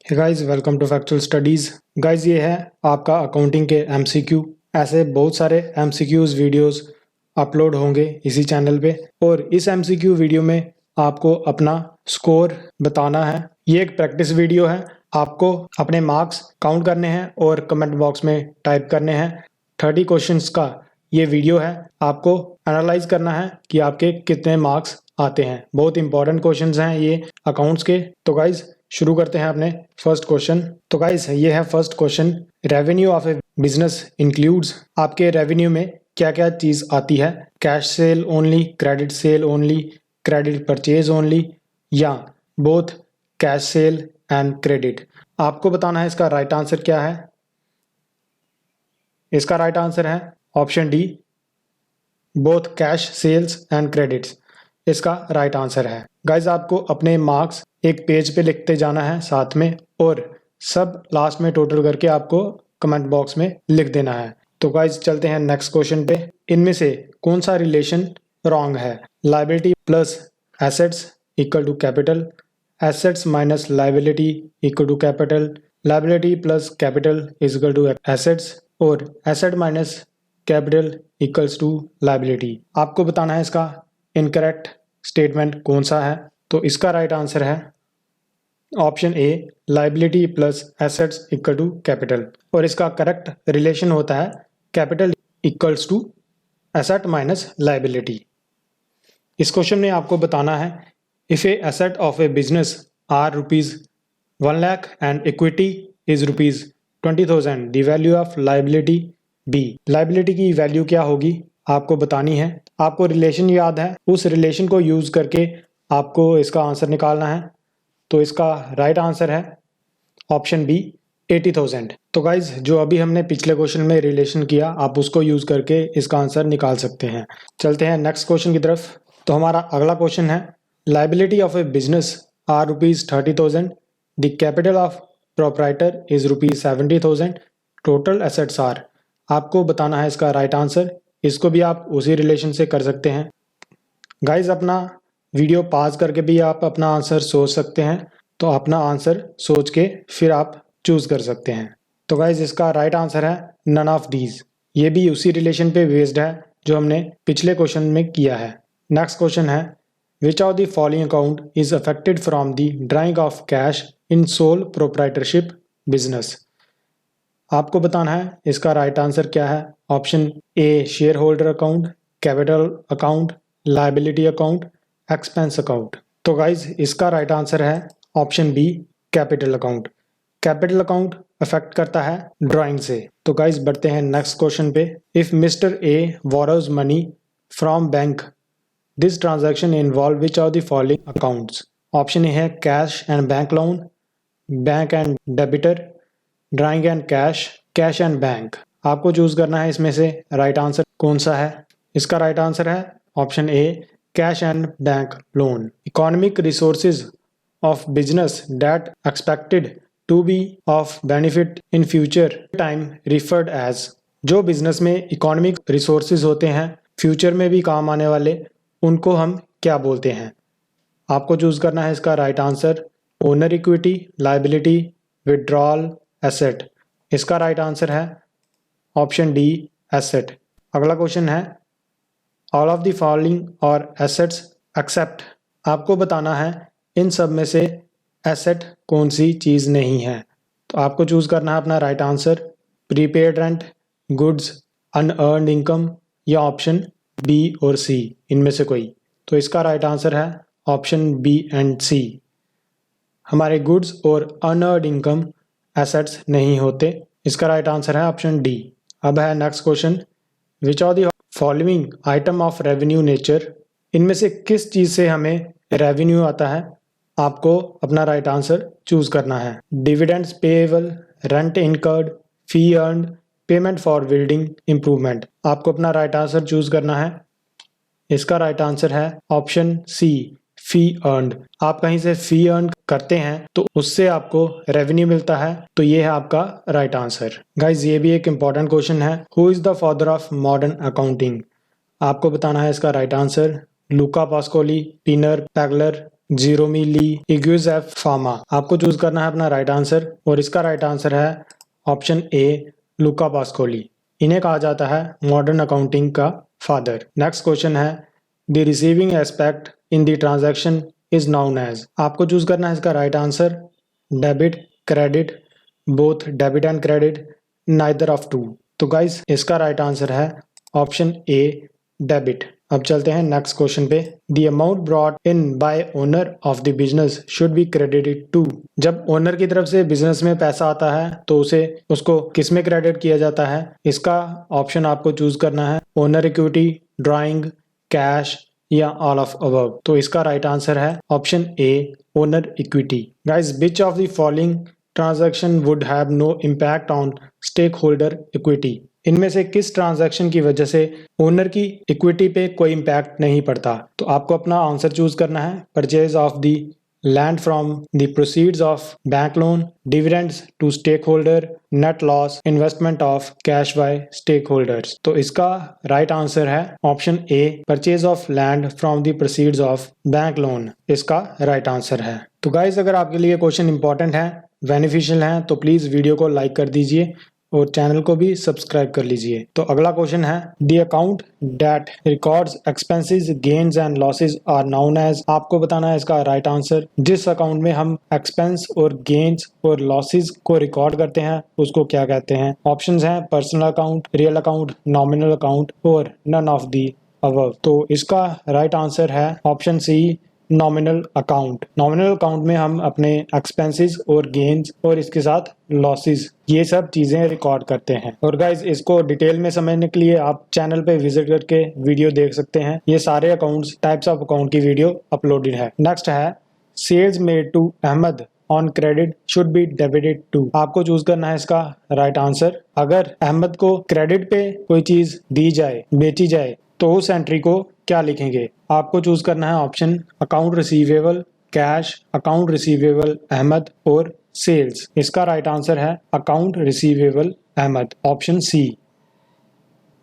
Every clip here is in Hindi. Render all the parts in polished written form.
Hey guys, welcome to Factual Studies. Guys, ये है आपका अकाउंटिंग के एमसीक्यू। ऐसे बहुत सारे एमसीक्यूज़ वीडियोस अपलोड होंगे इसी चैनल पे, और इस एमसीक्यू वीडियो में आपको अपना स्कोर बताना है। ये एक प्रैक्टिस वीडियो है। आपको अपने मार्क्स काउंट करने हैं और कमेंट बॉक्स में टाइप करने हैं। 30 क्वेश्चंस का ये वीडियो है। आपको एनालाइज करना है कि आपके कितने मार्क्स आते हैं। बहुत इंपॉर्टेंट क्वेश्चंस हैं ये अकाउंट्स के। तो गाइज शुरू करते हैं अपने फर्स्ट क्वेश्चन। तो गाइज ये है first question. Revenue of a business includes, आपके रेवेन्यू में क्या क्या चीज आती है? Cash sale only, credit sale only, credit purchase only, या both cash sale and credit. आपको बताना है इसका राइट आंसर क्या है। इसका राइट आंसर है option D, both cash sales and credits. इसका राइट आंसर है। गाइज आपको अपने मार्क्स एक पेज पे लिखते जाना है साथ में, और सब लास्ट में टोटल करके आपको कमेंट बॉक्स में लिख देना है। तो गाइज चलते हैं नेक्स्ट क्वेश्चन पे। इनमें से कौन सा रिलेशन रॉन्ग है? Liability plus assets equal to capital, assets minus liability equal to capital, liability plus capital is equal to assets, और asset minus capital equals to liability. आपको बताना है इसका इनकरेक्ट स्टेटमेंट कौन सा है। तो इसका राइट आंसर है option A, liability plus assets equal to capital, और इसका करेक्ट रिलेशन होता है capital equals to asset minus liability. इस क्वेश्चन में आपको बताना है if a asset of a business are rupees 1 lakh and equity is rupees 20,000, the value of liability B. Liability की वैल्यू क्या होगी आपको बतानी है। आपको रिलेशन याद है, उस रिलेशन को यूज करके आपको इसका आंसर निकालना है। तो इसका राइट आंसर है ऑप्शन बी, 80,000। तो गाइज जो अभी हमने पिछले क्वेश्चन में रिलेशन किया, आप उसको यूज करके इसका आंसर निकाल सकते हैं। चलते हैं नेक्स्ट क्वेश्चन की तरफ। तो हमारा अगला क्वेश्चन है, liability of a business are rupees 30,000, the capital of proprietor is rupees 70,000, total assets are. आपको बताना है इसका राइट आंसर। इसको भी आप उसी रिलेशन से कर सकते हैं। गाइज अपना वीडियो पॉज करके भी आप अपना आंसर सोच सकते हैं। तो अपना आंसर सोच के फिर आप चूज कर सकते हैं। तो गाइज इसका राइट आंसर है नन ऑफ दीज। ये भी उसी रिलेशन पे बेस्ड है जो हमने पिछले क्वेश्चन में किया है। नेक्स्ट क्वेश्चन है, which of the following account is affected from the drawing of cash in sole proprietorship business. आपको बताना है इसका राइट आंसर क्या है। Option A, share holder account, capital account, liability account, expense account. तो गाइज इसका राइट आंसर है option B, capital account. Capital account affect करता है ड्राइंग से। तो गाइज बढ़ते हैं नेक्स्ट क्वेश्चन पे। If mister A borrows money from bank, this transaction involve which of the following accounts. Option A है cash and bank loan, bank and debtor, drawing and cash, cash and bank. आपको चूज करना है इसमें से राइट आंसर कौन सा है। इसका राइट आंसर है option A, cash and bank loan. Economic resources of business that expected to be of benefit in future time referred as. जो बिजनेस में इकोनॉमिक रिसोर्सेज होते हैं, फ्यूचर में भी काम आने वाले, उनको हम क्या बोलते हैं। आपको चूज करना है इसका right answer. Owner equity, liability, withdrawal, asset. इसका राइट आंसर है ऑप्शन डी, एसेट। अगला क्वेश्चन है, ऑल ऑफ द फॉलोइंग और एसेट्स एक्सेप्ट। आपको बताना है इन सब में से एसेट कौन सी चीज नहीं है। तो आपको चूज करना है अपना right answer. Prepaid rent, goods, unearned income, या ऑप्शन बी और सी, इनमें से कोई। तो इसका राइट आंसर है ऑप्शन बी एंड सी। हमारे गुड्स और अनअर्न्ड इनकम एसेट्स नहीं होते। इसका राइट आंसर है ऑप्शन डी। अब है next question, which of the following item of revenue nature. इनमें से किस चीज से हमें रेवेन्यू आता है। आपको अपना राइट आंसर चूज करना है। Dividends payable, rent incurred, fee earned, payment for building improvement. आपको अपना राइट आंसर चूज करना है। इसका राइट आंसर है ऑप्शन सी, फी अर्न्ड। आप कहीं से फी अर्न करते हैं तो उससे आपको रेवेन्यू मिलता है। तो ये है आपका राइट आंसर। गाइज ये भी एक इंपॉर्टेंट क्वेश्चन है, who is the father of modern accounting. आपको बताना है इसका राइट आंसर। लूका पास्कोली, पीनर, पैगलर, जीरोमिली, इग्यूजेफ फार्मा। आपको चूज करना है अपना राइट आंसर और इसका राइट आंसर है ऑप्शन ए, लुका पास्कोली। इन्हें कहा जाता है मॉडर्न अकाउंटिंग का फादर। नेक्स्ट क्वेश्चन है the receiving aspect in the transaction is known as. आपको चूज करना है इसका right answer debit, credit, both debit and credit, neither of two. तो गाइस इसका राइट आंसर है ऑप्शन ए, डेबिट। अब चलते हैं नेक्स्ट क्वेश्चन पे। The amount brought in by owner of the business should be credited to. जब ओनर की तरफ से बिजनेस में पैसा आता है तो उसको किस में क्रेडिट किया जाता है? इसका ऑप्शन आपको चूज करना है ओनर इक्विटी, ड्राइंग, कैश या ऑल ऑफ अबव। तो इसका राइट आंसर है option A, owner equity. Guys which of the following transaction would have no impact on stake holder equity. इनमें से किस ट्रांजैक्शन की वजह से ओनर की इक्विटी पे कोई इम्पैक्ट नहीं पड़ता? तो आपको अपना आंसर चूज करना है purchase of the land from the proceeds of bank loan, dividends to stake holder, net loss, investment of cash by stake holders. तो इसका राइट आंसर है option A, purchase of land from the proceeds of bank loan. इसका राइट आंसर है। तो गाइस अगर आपके लिए क्वेश्चन इंपॉर्टेंट है, बेनिफिशियल है, तो प्लीज वीडियो को लाइक कर दीजिए और चैनल को भी सब्सक्राइब कर लीजिए। तो अगला क्वेश्चन है the account that records expenses, gains and losses are known as. आपको बताना है इसका राइट आंसर। जिस अकाउंट में हम एक्सपेंस और गेन्स और लॉसेस को रिकॉर्ड करते हैं उसको क्या कहते हैं? ऑप्शंस हैं personal account, real account, nominal account और नन ऑफ द अबव। तो इसका राइट आंसर है option C, nominal account. Nominal account में हम अपने एक्सपेंसेस और गेन्स और इसके साथ लॉसेस ये सब चीजें रिकॉर्ड करते हैं। और गाइज इसको डिटेल में समझने के लिए आप चैनल पे विजिट करके वीडियो देख सकते हैं। ये सारे अकाउंट्स, टाइप्स ऑफ अकाउंट की वीडियो अपलोडेड है। नेक्स्ट है sales made to Ahmed on credit should be debited to. आपको चूज करना है इसका राइट आंसर। अगर अहमद को क्रेडिट पे कोई चीज दी जाए, बेची जाए, तो उस एंट्री को क्या लिखेंगे? आपको चूज करना है option account receivable, cash, account receivable Ahmad और सेल्स। इसका राइट आंसर है account receivable Ahmad, option C.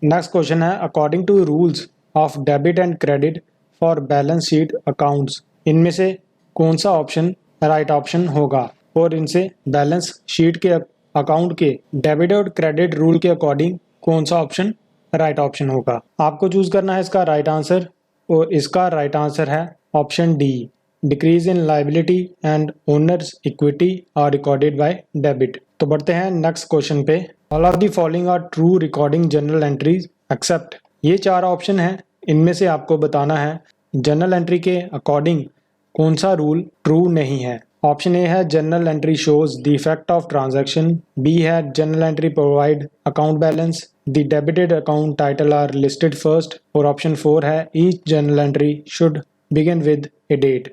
Next question है according to rules of debit and credit for balance sheet accounts. इनमें से कौन सा ऑप्शन राइट ऑप्शन होगा? और इनसे बैलेंस शीट के अकाउंट के डेबिट और क्रेडिट रूल के अकॉर्डिंग कौन सा ऑप्शन राइट ऑप्शन होगा? आपको चूज करना है इसका राइट आंसर और इसका राइट आंसर है option D, decrease in liability and owners equity are recorded by debit. तो बढ़ते हैं नेक्स्ट क्वेश्चन पे। All of the following are true recording journal entries except. ये चार ऑप्शन है, इनमें से आपको बताना है जनरल एंट्री के अकॉर्डिंग कौन सा रूल ट्रू नहीं है। ऑप्शन ए है journal entry shows the effect of transaction, B है journal entry provide account balance, the debited account title are listed first, और ऑप्शन 4 है each journal entry should begin with a date.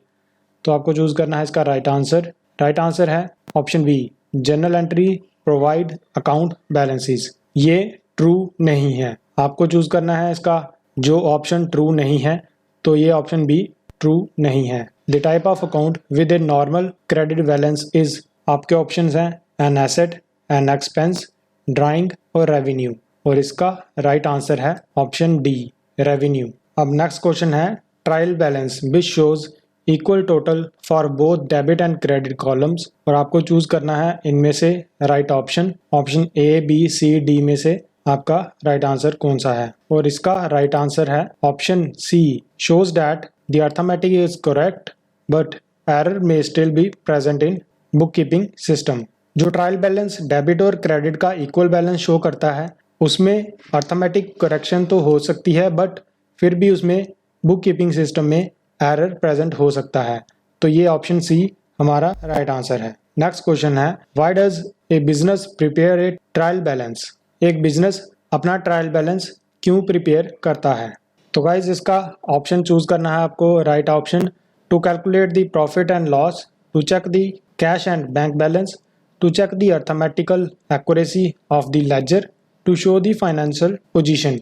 तो आपको चूज करना है इसका राइट आंसर। राइट आंसर है option B, journal entry provide account balances. ये ट्रू नहीं है। आपको चूज करना है इसका जो ऑप्शन ट्रू नहीं है, तो ये ऑप्शन बी ट्रू नहीं है। The type of account with a normal credit balance is, आपके ऑप्शंस हैं an asset, an expense, drawing और रेवेन्यू, और इसका राइट आंसर है ऑप्शन डी, रेवेन्यू। अब नेक्स्ट क्वेश्चन है trial balance which shows equal total for both debit and credit columns, और आपको चूज करना है इनमें से right option. Option A, B, C, D में से आपका राइट आंसर कौन सा है? और इसका राइट आंसर है option C, shows that the arithmetic is correct but error may still be present in book keeping system. जो ट्रायल बैलेंस डेबिट और क्रेडिट का इक्वल बैलेंस शो करता है उसमें अर्थमेटिक करेक्शन तो हो सकती है, बट फिर भी उसमें बुक कीपिंग सिस्टम में एरर प्रेजेंट हो सकता है। तो ये ऑप्शन सी हमारा राइट आंसर है। नेक्स्ट क्वेश्चन है why does a business prepare a trial balance. एक बिजनेस अपना ट्रायल बैलेंस क्यों प्रिपेयर करता है? तो गाइज इसका ऑप्शन चूज करना है आपको right option. To calculate the profit and loss, to check the cash and bank balance, to check the arithmetical accuracy of the ledger, to show the financial position.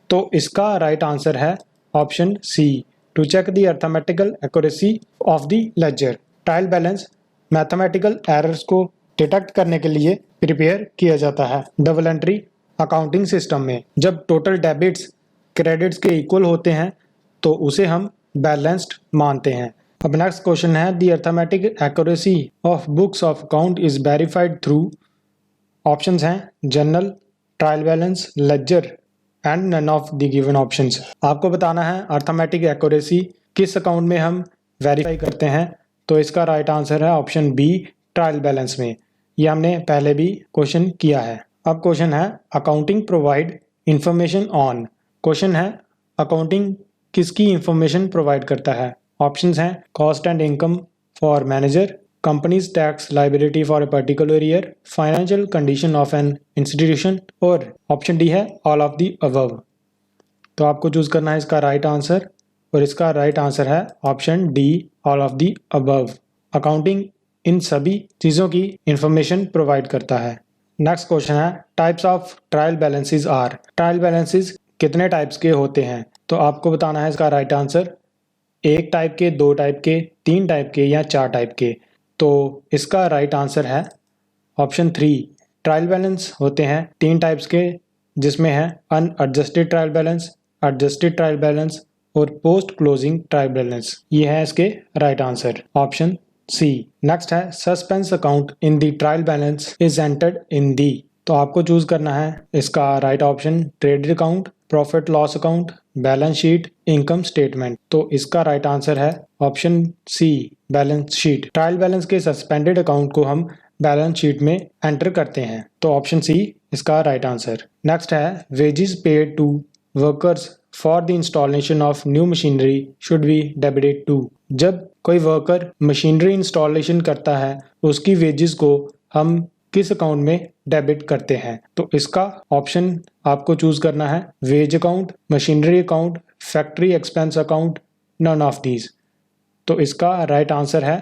तो इसका राइट आंसर है option C, to check the arithmetical accuracy of the ledger. Trial balance mathematical errors को डिटेक्ट करने के लिए प्रिपेयर किया जाता है डबल एंट्री अकाउंटिंग सिस्टम में। जब टोटल डेबिट्स क्रेडिट्स के इक्वल होते हैं तो उसे हम बैलेंस्ड मानते हैं। अब नेक्स्ट क्वेश्चन है, the arithmetic accuracy of books of account is verified through. Options हैं journal, trial balance, ledger and none of the given options. आपको बताना है अर्थमेटिक एक्यूरेसी किस अकाउंट में हम वेरीफाई करते हैं, तो इसका राइट आंसर है ऑप्शन बी, ट्रायल बैलेंस में। ये हमने पहले भी क्वेश्चन किया है। अब क्वेश्चन है, accounting provide information on. Question है, अकाउंटिंग किसकी इंफॉर्मेशन प्रोवाइड करता है। ऑप्शंस हैं cost and income for manager, companies tax liability for a particular year, financial condition of an institution, और ऑप्शन डी है ऑल ऑफ द अबव। तो आपको चूज करना है इसका राइट आंसर, और इसका राइट आंसर है option D, all of the above. Accounting इन सभी चीज़ों की इंफॉर्मेशन प्रोवाइड करता है। नेक्स्ट क्वेश्चन है, types of trial balances are. Trial balances कितने टाइप्स के होते हैं, तो आपको बताना है इसका राइट आंसर। एक टाइप के, दो टाइप के, तीन टाइप के या चार टाइप के। तो इसका राइट आंसर है ऑप्शन थ्री। ट्रायल बैलेंस होते हैं तीन टाइप्स के, जिसमें है unadjusted trial balance, adjusted trial balance और पोस्ट क्लोजिंग ट्रायल बैलेंस। ये है इसके right answer, option C. Next है, suspense account in the trial balance is entered in the. तो आपको चूज करना है इसका right option, trade account, profit loss account, balance sheet, income statement. तो इसका राइट आंसर है option C, balance sheet. Trial balance के सस्पेंडेड अकाउंट को हम बैलेंस शीट में एंटर करते हैं, तो ऑप्शन सी इसका राइट आंसर। नेक्स्ट है, wages paid to workers for the installation of new machinery should be debited to. जब कोई वर्कर मशीनरी इंस्टॉलेशन करता है, उसकी वेजेस को हम किस अकाउंट में डेबिट करते हैं, तो इसका ऑप्शन आपको चूज करना है wage account, machinery account, factory expense account, none of these. तो इसका राइट आंसर है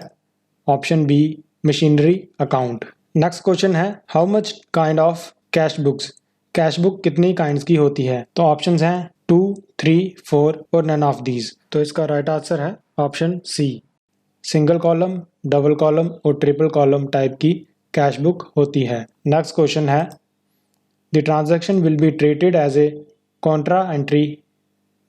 option B, machinery account. Next question है, how much kind of cash books. Cash book कितनी काइंड्स की होती है, तो ऑप्शंस हैं 2, 3, 4 और नन ऑफ दीज। तो इसका राइट आंसर है option C, single column, double column और ट्रिपल कॉलम टाइप की कैश बुक होती है। नेक्स्ट क्वेश्चन है, the transaction will be treated as a contra entry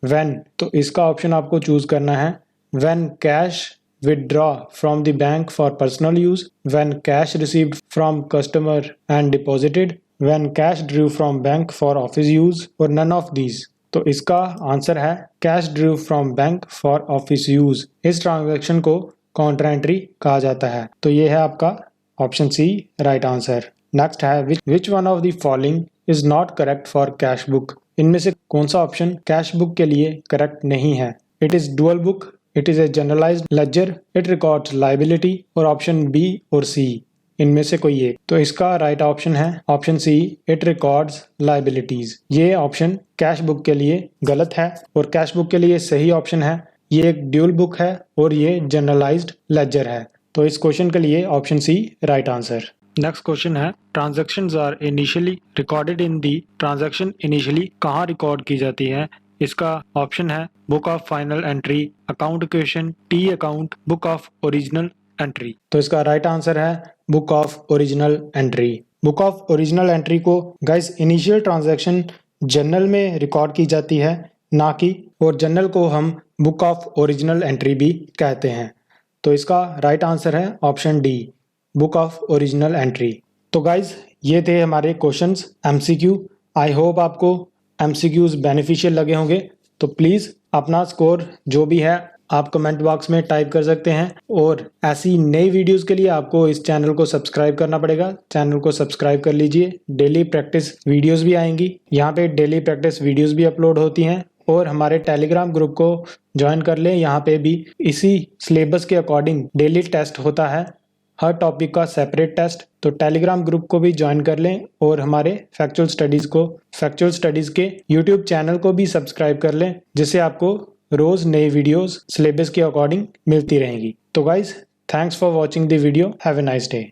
when. तो इसका ऑप्शन आपको चूज करना है, when cash withdraw from the bank for personal use, when cash received from customer and deposited, when cash drew from bank for office use, or none of these। तो इसका आंसर है cash drew from bank for office use. इस ट्रांजैक्शन को कॉन्ट्रा एंट्री कहा जाता है। तो ये है आपका option C, right answer. Next है, which one of the following is not correct for cash book. इनमें से कौन सा ऑप्शन कैश बुक के लिए करेक्ट नहीं है। It is dual book, it is a generalized ledger, it records liability, और ऑप्शन बी और सी इनमें से कोई एक। तो इसका राइट ऑप्शन है option C, it records liabilities. ये ऑप्शन कैश बुक के लिए गलत है, और कैश बुक के लिए सही ऑप्शन है, ये एक ड्यूल बुक है और ये जनरलाइज्ड लेजर है। तो इस क्वेश्चन के लिए option C right answer. Next question है, transactions are initially recorded in the. Transaction initially कहाँ रिकॉर्ड की जाती है, इसका ऑप्शन है book of final entry, account question, T account, book of original entry. तो इसका राइट आंसर है book of original entry. Book of original entry को गाइस इनिशियल ट्रांजैक्शन जर्नल में रिकॉर्ड की जाती है, ना कि, और जर्नल को हम बुक ऑफ ओरिजिनल एंट्री भी कहते हैं। तो इसका राइट आंसर है option D, book of original entry. तो गाइस ये थे हमारे क्वेश्चंस एमसीक्यू। आई होप आपको एमसीक्यूज बेनिफिशियल लगे होंगे। तो प्लीज़ अपना स्कोर जो भी है आप कमेंट बॉक्स में टाइप कर सकते हैं, और ऐसी नई वीडियोस के लिए आपको इस चैनल को सब्सक्राइब करना पड़ेगा। चैनल को सब्सक्राइब कर लीजिए, डेली प्रैक्टिस वीडियोस भी आएंगी, यहाँ पे डेली प्रैक्टिस वीडियोस भी अपलोड होती हैं। और हमारे टेलीग्राम ग्रुप को ज्वाइन कर लें, यहाँ पे भी इसी सिलेबस के अकॉर्डिंग डेली टेस्ट होता है, हर टॉपिक का सेपरेट टेस्ट। तो टेलीग्राम ग्रुप को भी ज्वाइन कर लें, और हमारे फैक्चुअल स्टडीज़ के यूट्यूब चैनल को भी सब्सक्राइब कर लें, जिससे आपको रोज़ नई वीडियोस सिलेबस के अकॉर्डिंग मिलती रहेंगी। तो guys, thanks for watching the video, have a nice day.